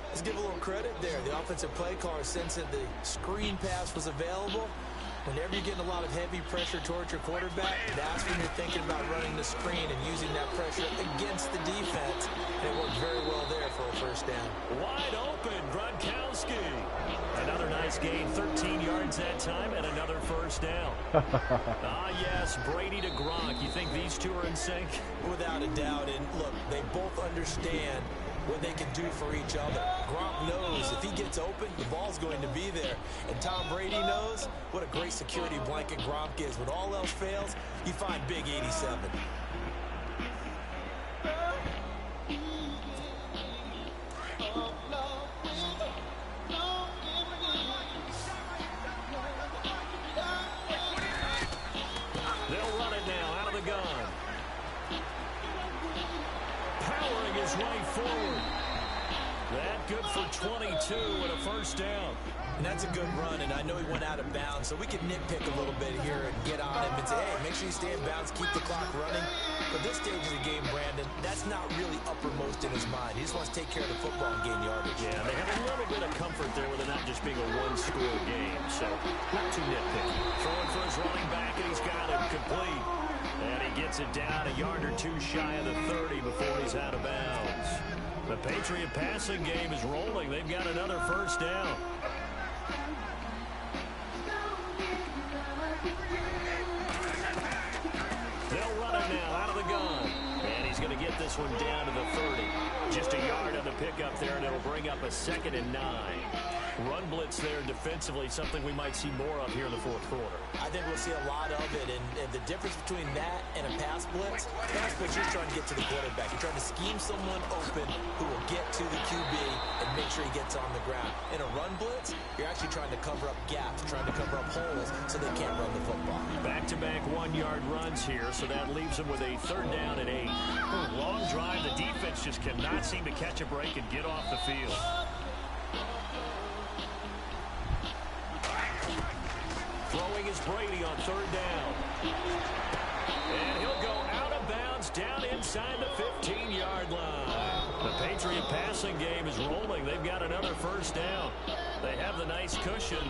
Let's give a little credit there. The offensive play caller sensed that the screen pass was available. Whenever you're getting a lot of heavy pressure towards your quarterback, that's when you're thinking about running the screen and using that pressure against the defense. And it worked very well there for a first down. Wide open, Gronkowski. Another nice gain, 13 yards that time, and another first down. Yes, Brady to Gronk. You think these two are in sync? Without a doubt. And look, they both understand what they can do for each other. Gronk knows if he gets open, the ball's going to be there. And Tom Brady knows what a great security blanket Gronk is. When all else fails, you find Big 87. They'll run it now out of the gun. Powering his way forward. That good for 22 and a first down. And that's a good run, and I know he went out of bounds, so we can nitpick a little bit here and get on him and say, hey, make sure you stay in bounds, keep the clock running. But this stage of the game, Brandon, that's not really uppermost in his mind. He just wants to take care of the football and gain yardage. Yeah, they have a little bit of comfort there with it not just being a one-score game, so not too nitpicky. Throwing for his running back, and he's got it complete. And he gets it down a yard or two shy of the 30 before he's out of bounds. The Patriot passing game is rolling. They've got another first down. They'll run it now out of the gun. And he's going to get this one down to the 30. Just a yard on the pickup there, and it'll bring up a 2nd and 9. Run blitz there defensively, something we might see more of here in the fourth quarter. I think we'll see a lot of it, and the difference between that and a pass blitz, you're trying to get to the quarterback. You're trying to scheme someone open who will get to the QB and make sure he gets on the ground. In a run blitz, you're actually trying to cover up gaps, trying to cover up holes so they can't run the football. Back-to-back one-yard runs here, so that leaves them with a 3rd down and 8. Long drive, the defense just cannot seem to catch a break and get off the field. Throwing is Brady on 3rd down. And he'll go out of bounds down inside the 15-yard line. The Patriot passing game is rolling. They've got another first down. They have the nice cushion.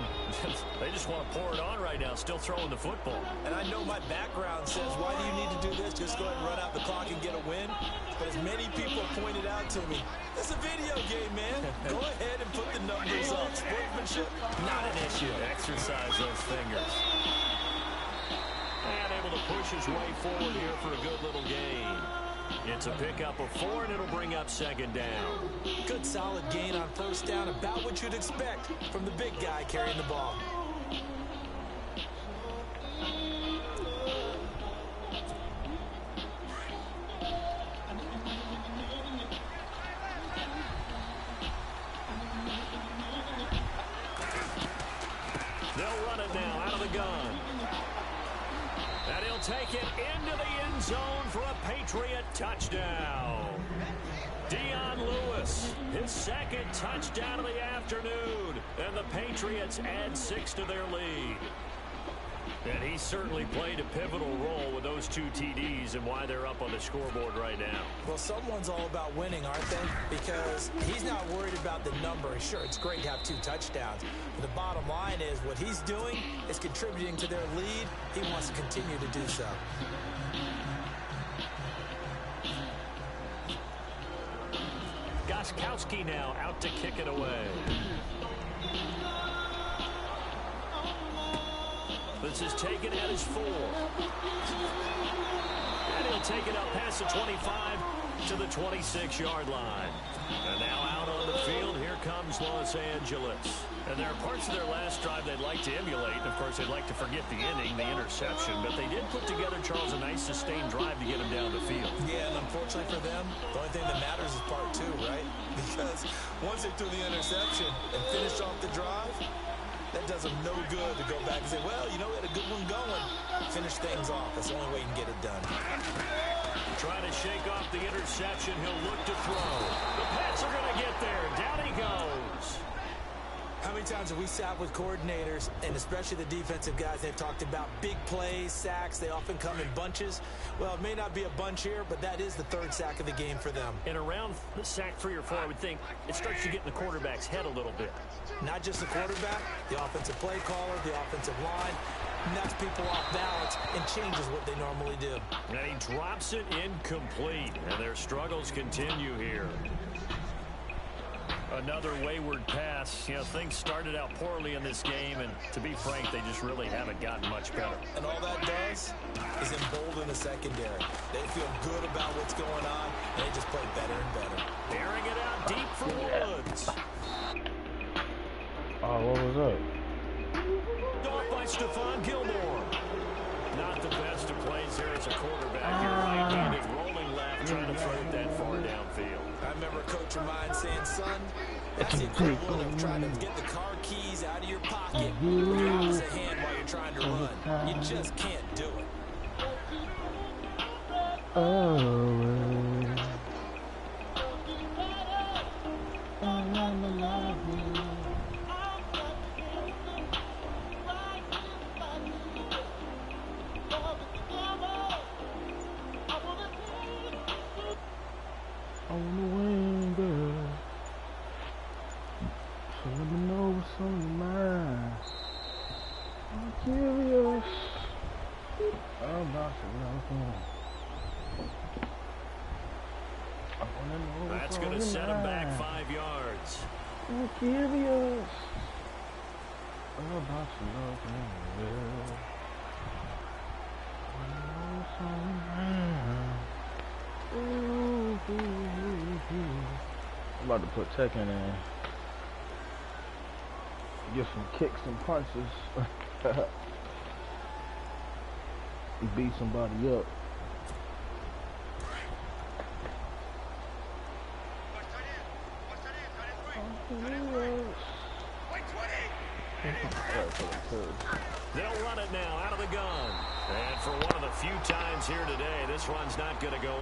They just want to pour it on right now, still throwing the football. And I know my background says, why do you need to do this? Just go ahead and run out the clock and get a win. But as many people pointed out to me, it's a video game, man. Go ahead and put the numbers up. Sportsmanship, not an issue. Exercise those fingers. And able to push his way forward here for a good little gain. It's a pickup of 4, and it'll bring up 2nd down. Good solid gain on 1st down, about what you'd expect from the big guy carrying the ball. They'll run it now out of the gun. And he'll take it into the end zone for a Patriot touchdown. Dion Lewis, his 2nd touchdown of the afternoon. And the Patriots add 6 to their lead. And he certainly played a pivotal role with those 2 TDs and why they're up on the scoreboard right now. Well, someone's all about winning, aren't they? Because he's not worried about the number. Sure, it's great to have 2 touchdowns. But the bottom line is what he's doing is contributing to their lead. He wants to continue to do so. Gostkowski now out to kick it away. This is taken at his 4. And he'll take it up past the 25 to the 26-yard line. And now out on the field, here comes Los Angeles. And there are parts of their last drive they'd like to emulate. And, of course, they'd like to forget the inning, the interception. But they did put together, Charles, a nice sustained drive to get him down the field. Yeah, and unfortunately for them, the only thing that matters is part 2, right? Because once they threw the interception and finished off the drive, that does them no good to go back and say, well, you know, we had a good one going. Finish things off. That's the only way you can get it done. Trying to shake off the interception. He'll look to throw. The Pats are going to get there. Down he goes. How many times have we sat with coordinators, and especially the defensive guys, they've talked about big plays, sacks. They often come in bunches. Well, it may not be a bunch here, but that is the 3rd sack of the game for them. And around sack 3 or 4, I would think it starts to get in the quarterback's head a little bit. Not just the quarterback, the offensive play caller, the offensive line, knocks people off balance and changes what they normally do. And he drops it incomplete, and their struggles continue here. Another wayward pass. You know, things started out poorly in this game, and to be frank, they just really haven't gotten much better. And all that does is embolden the secondary. They feel good about what's going on, and they just play better and better. Airing it out deep for Woods. Oh, what was up? Off by Stephon Gilmore. Not the best of plays here as a quarterback. Here, right-handed, rolling left, trying to throw it that far downfield. I remember a coach of mine saying, son, that's the equivalent of trying to get the car keys out of your pocket with your opposite hand while you're trying to run. You just can't do it. Oh. I wanna win, girl. So let me know what's on your mind. I'm curious about your love. I wanna know what's That's on going to your set him back mind. 5 yards. I'm curious about your love, girl. I know what's on your mind. Ooh, ooh, ooh, ooh. I'm about to put Tekken in. Get some kicks and punches. Beat somebody up. They'll run it now out of the gun. And for one of the few times here today, this run's not going to go.